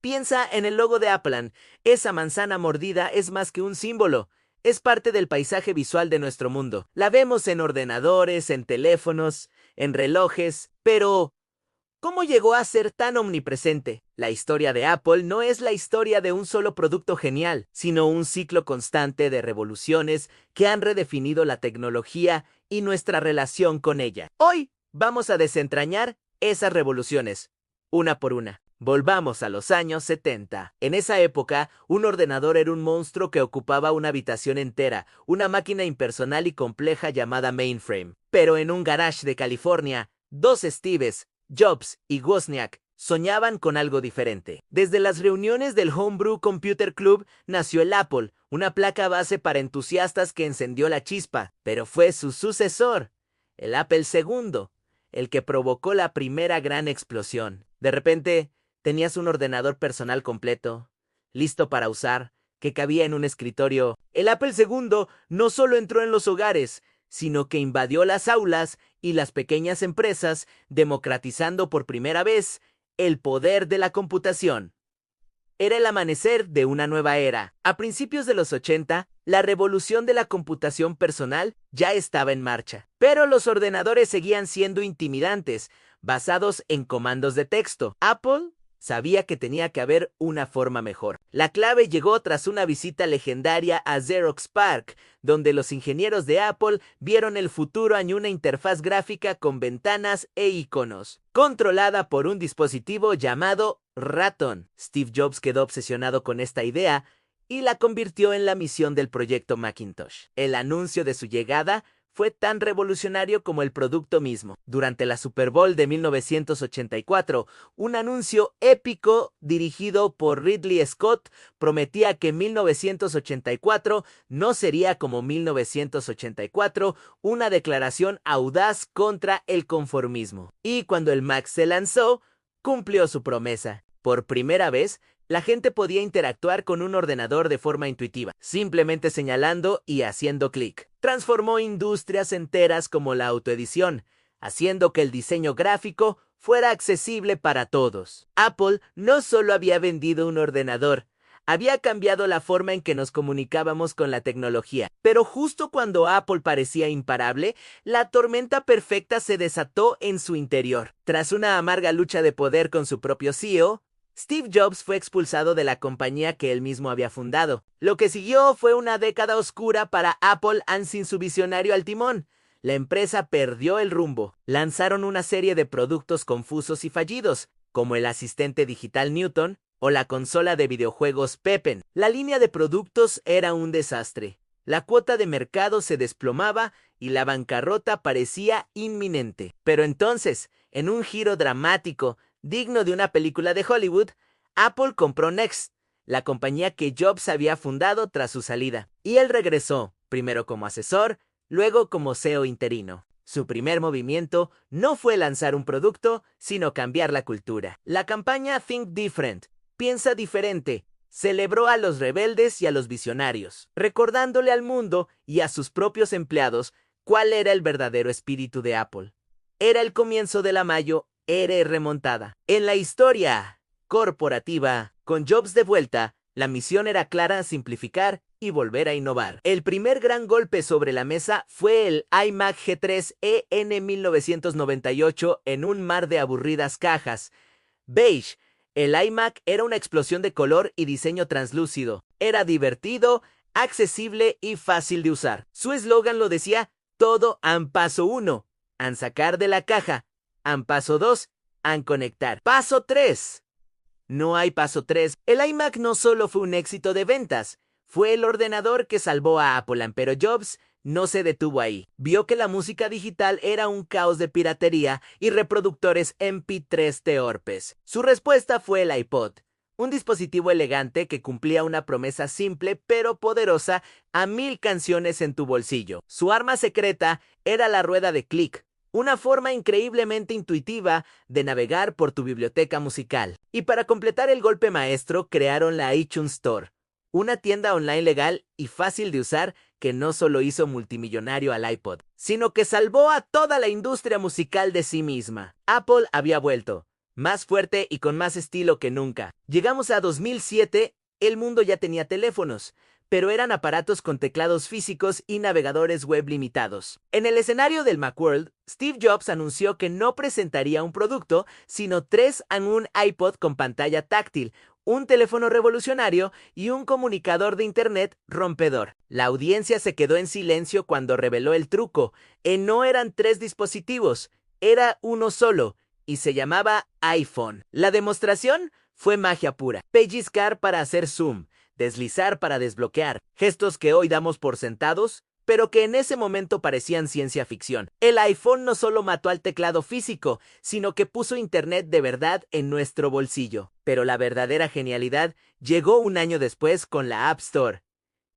Piensa en el logo de Apple. Esa manzana mordida es más que un símbolo. Es parte del paisaje visual de nuestro mundo. La vemos en ordenadores, en teléfonos, en relojes, pero ¿cómo llegó a ser tan omnipresente? La historia de Apple no es la historia de un solo producto genial, sino un ciclo constante de revoluciones que han redefinido la tecnología y nuestra relación con ella. Hoy vamos a desentrañar esas revoluciones, una por una. Volvamos a los años 70. En esa época, un ordenador era un monstruo que ocupaba una habitación entera, una máquina impersonal y compleja llamada mainframe. Pero en un garage de California, dos Steves, Jobs y Wozniak, soñaban con algo diferente. Desde las reuniones del Homebrew Computer Club nació el Apple, una placa base para entusiastas que encendió la chispa, pero fue su sucesor, el Apple II, el que provocó la primera gran explosión. De repente, tenías un ordenador personal completo, listo para usar, que cabía en un escritorio. El Apple II no solo entró en los hogares, sino que invadió las aulas y las pequeñas empresas, democratizando por primera vez el poder de la computación. Era el amanecer de una nueva era. A principios de los 80, la revolución de la computación personal ya estaba en marcha. Pero los ordenadores seguían siendo intimidantes, basados en comandos de texto. Apple sabía que tenía que haber una forma mejor. La clave llegó tras una visita legendaria a Xerox PARC, donde los ingenieros de Apple vieron el futuro en una interfaz gráfica con ventanas e iconos, controlada por un dispositivo llamado ratón. Steve Jobs quedó obsesionado con esta idea y la convirtió en la misión del proyecto Macintosh. El anuncio de su llegada fue tan revolucionario como el producto mismo. Durante la Super Bowl de 1984, un anuncio épico dirigido por Ridley Scott prometía que 1984 no sería como 1984, una declaración audaz contra el conformismo. Y cuando el Mac se lanzó, cumplió su promesa. Por primera vez, la gente podía interactuar con un ordenador de forma intuitiva, simplemente señalando y haciendo clic. Transformó industrias enteras como la autoedición, haciendo que el diseño gráfico fuera accesible para todos. Apple no solo había vendido un ordenador, había cambiado la forma en que nos comunicábamos con la tecnología. Pero justo cuando Apple parecía imparable, la tormenta perfecta se desató en su interior. Tras una amarga lucha de poder con su propio CEO, Steve Jobs fue expulsado de la compañía que él mismo había fundado. Lo que siguió fue una década oscura para Apple sin su visionario al timón. La empresa perdió el rumbo. Lanzaron una serie de productos confusos y fallidos, como el asistente digital Newton o la consola de videojuegos Pepen. La línea de productos era un desastre. La cuota de mercado se desplomaba y la bancarrota parecía inminente. Pero entonces, en un giro dramático, digno de una película de Hollywood, Apple compró Next, la compañía que Jobs había fundado tras su salida. Y él regresó, primero como asesor, luego como CEO interino. Su primer movimiento no fue lanzar un producto, sino cambiar la cultura. La campaña Think Different, piensa diferente, celebró a los rebeldes y a los visionarios, recordándole al mundo y a sus propios empleados cuál era el verdadero espíritu de Apple. Era el comienzo de la Mayo era remontada. En la historia corporativa, con Jobs de vuelta, la misión era clara: simplificar y volver a innovar. El primer gran golpe sobre la mesa fue el iMac G3 en 1998 en un mar de aburridas cajas. Beige, el iMac era una explosión de color y diseño translúcido. Era divertido, accesible y fácil de usar. Su eslogan lo decía: todo en paso 1, en sacar de la caja. En paso 2, en conectar. Paso 3. No hay paso 3. El iMac no solo fue un éxito de ventas, fue el ordenador que salvó a Apple, pero Jobs no se detuvo ahí. Vio que la música digital era un caos de piratería y reproductores MP3 torpes. Su respuesta fue el iPod, un dispositivo elegante que cumplía una promesa simple pero poderosa: a 1000 canciones en tu bolsillo. Su arma secreta era la rueda de clic, una forma increíblemente intuitiva de navegar por tu biblioteca musical. Y para completar el golpe maestro, crearon la iTunes Store, una tienda online legal y fácil de usar que no solo hizo multimillonario al iPod, sino que salvó a toda la industria musical de sí misma. Apple había vuelto, más fuerte y con más estilo que nunca. Llegamos a 2007, el mundo ya tenía teléfonos, pero eran aparatos con teclados físicos y navegadores web limitados. En el escenario del Macworld, Steve Jobs anunció que no presentaría un producto, sino tres en un iPod con pantalla táctil, un teléfono revolucionario y un comunicador de Internet rompedor. La audiencia se quedó en silencio cuando reveló el truco. No eran tres dispositivos, era uno solo, y se llamaba iPhone. La demostración fue magia pura. Pellizcar para hacer zoom, deslizar para desbloquear, gestos que hoy damos por sentados, pero que en ese momento parecían ciencia ficción. El iPhone no solo mató al teclado físico, sino que puso Internet de verdad en nuestro bolsillo. Pero la verdadera genialidad llegó un año después con la App Store.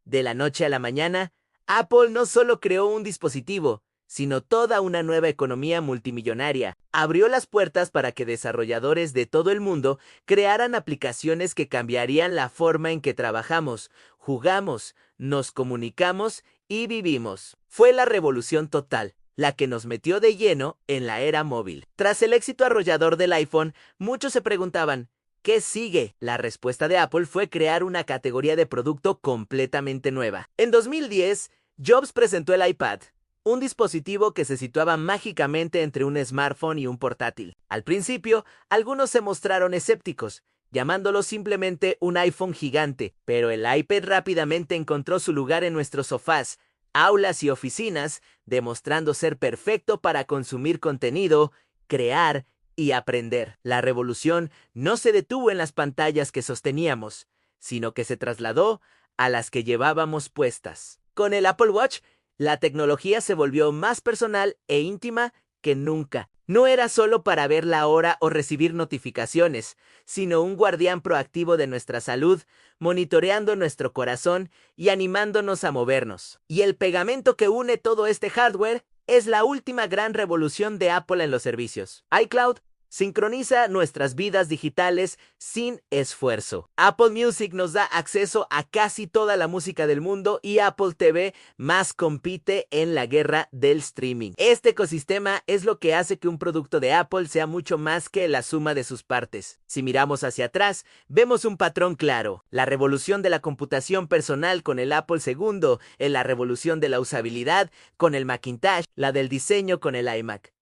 De la noche a la mañana, Apple no solo creó un dispositivo, sino toda una nueva economía multimillonaria. Abrió las puertas para que desarrolladores de todo el mundo crearan aplicaciones que cambiarían la forma en que trabajamos, jugamos, nos comunicamos y vivimos. Fue la revolución total, la que nos metió de lleno en la era móvil. Tras el éxito arrollador del iPhone, muchos se preguntaban, ¿qué sigue? La respuesta de Apple fue crear una categoría de producto completamente nueva. En 2010, Jobs presentó el iPad, un dispositivo que se situaba mágicamente entre un smartphone y un portátil. Al principio, algunos se mostraron escépticos, llamándolo simplemente un iPhone gigante, pero el iPad rápidamente encontró su lugar en nuestros sofás, aulas y oficinas, demostrando ser perfecto para consumir contenido, crear y aprender. La revolución no se detuvo en las pantallas que sosteníamos, sino que se trasladó a las que llevábamos puestas. Con el Apple Watch, la tecnología se volvió más personal e íntima que nunca. No era solo para ver la hora o recibir notificaciones, sino un guardián proactivo de nuestra salud, monitoreando nuestro corazón y animándonos a movernos. Y el pegamento que une todo este hardware es la última gran revolución de Apple en los servicios. iCloud sincroniza nuestras vidas digitales sin esfuerzo. Apple Music nos da acceso a casi toda la música del mundo y Apple TV más compite en la guerra del streaming. Este ecosistema es lo que hace que un producto de Apple sea mucho más que la suma de sus partes. Si miramos hacia atrás, vemos un patrón claro. La revolución de la computación personal con el Apple II, la revolución de la usabilidad con el Macintosh, la del diseño con el iMac,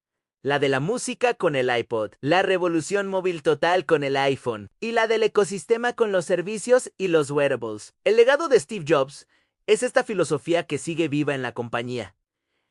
la de la música con el iPod, la revolución móvil total con el iPhone y la del ecosistema con los servicios y los wearables. El legado de Steve Jobs es esta filosofía que sigue viva en la compañía.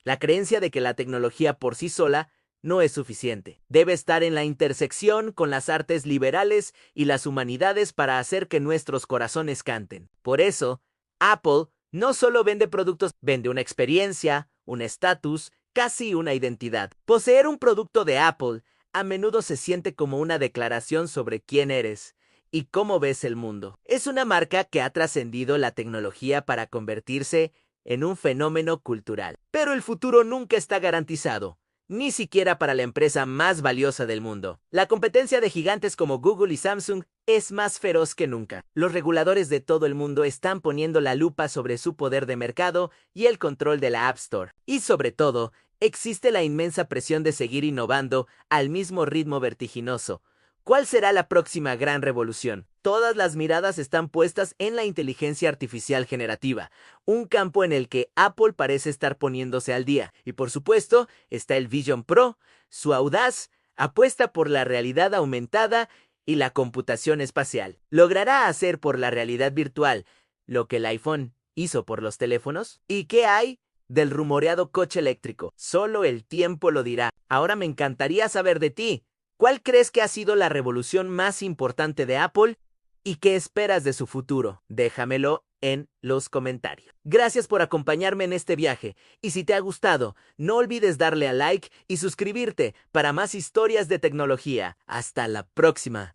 La creencia de que la tecnología por sí sola no es suficiente. Debe estar en la intersección con las artes liberales y las humanidades para hacer que nuestros corazones canten. Por eso, Apple no solo vende productos, vende una experiencia, un estatus, casi una identidad. Poseer un producto de Apple a menudo se siente como una declaración sobre quién eres y cómo ves el mundo. Es una marca que ha trascendido la tecnología para convertirse en un fenómeno cultural. Pero el futuro nunca está garantizado, ni siquiera para la empresa más valiosa del mundo. La competencia de gigantes como Google y Samsung es más feroz que nunca. Los reguladores de todo el mundo están poniendo la lupa sobre su poder de mercado y el control de la App Store. Y sobre todo, existe la inmensa presión de seguir innovando al mismo ritmo vertiginoso. ¿Cuál será la próxima gran revolución? Todas las miradas están puestas en la inteligencia artificial generativa, un campo en el que Apple parece estar poniéndose al día. Y por supuesto, está el Vision Pro, su audaz apuesta por la realidad aumentada y la computación espacial. ¿Logrará hacer por la realidad virtual lo que el iPhone hizo por los teléfonos? ¿Y qué hay del rumoreado coche eléctrico? Solo el tiempo lo dirá. Ahora me encantaría saber de ti. ¿Cuál crees que ha sido la revolución más importante de Apple y qué esperas de su futuro? Déjamelo en los comentarios. Gracias por acompañarme en este viaje y si te ha gustado, no olvides darle a like y suscribirte para más historias de tecnología. Hasta la próxima.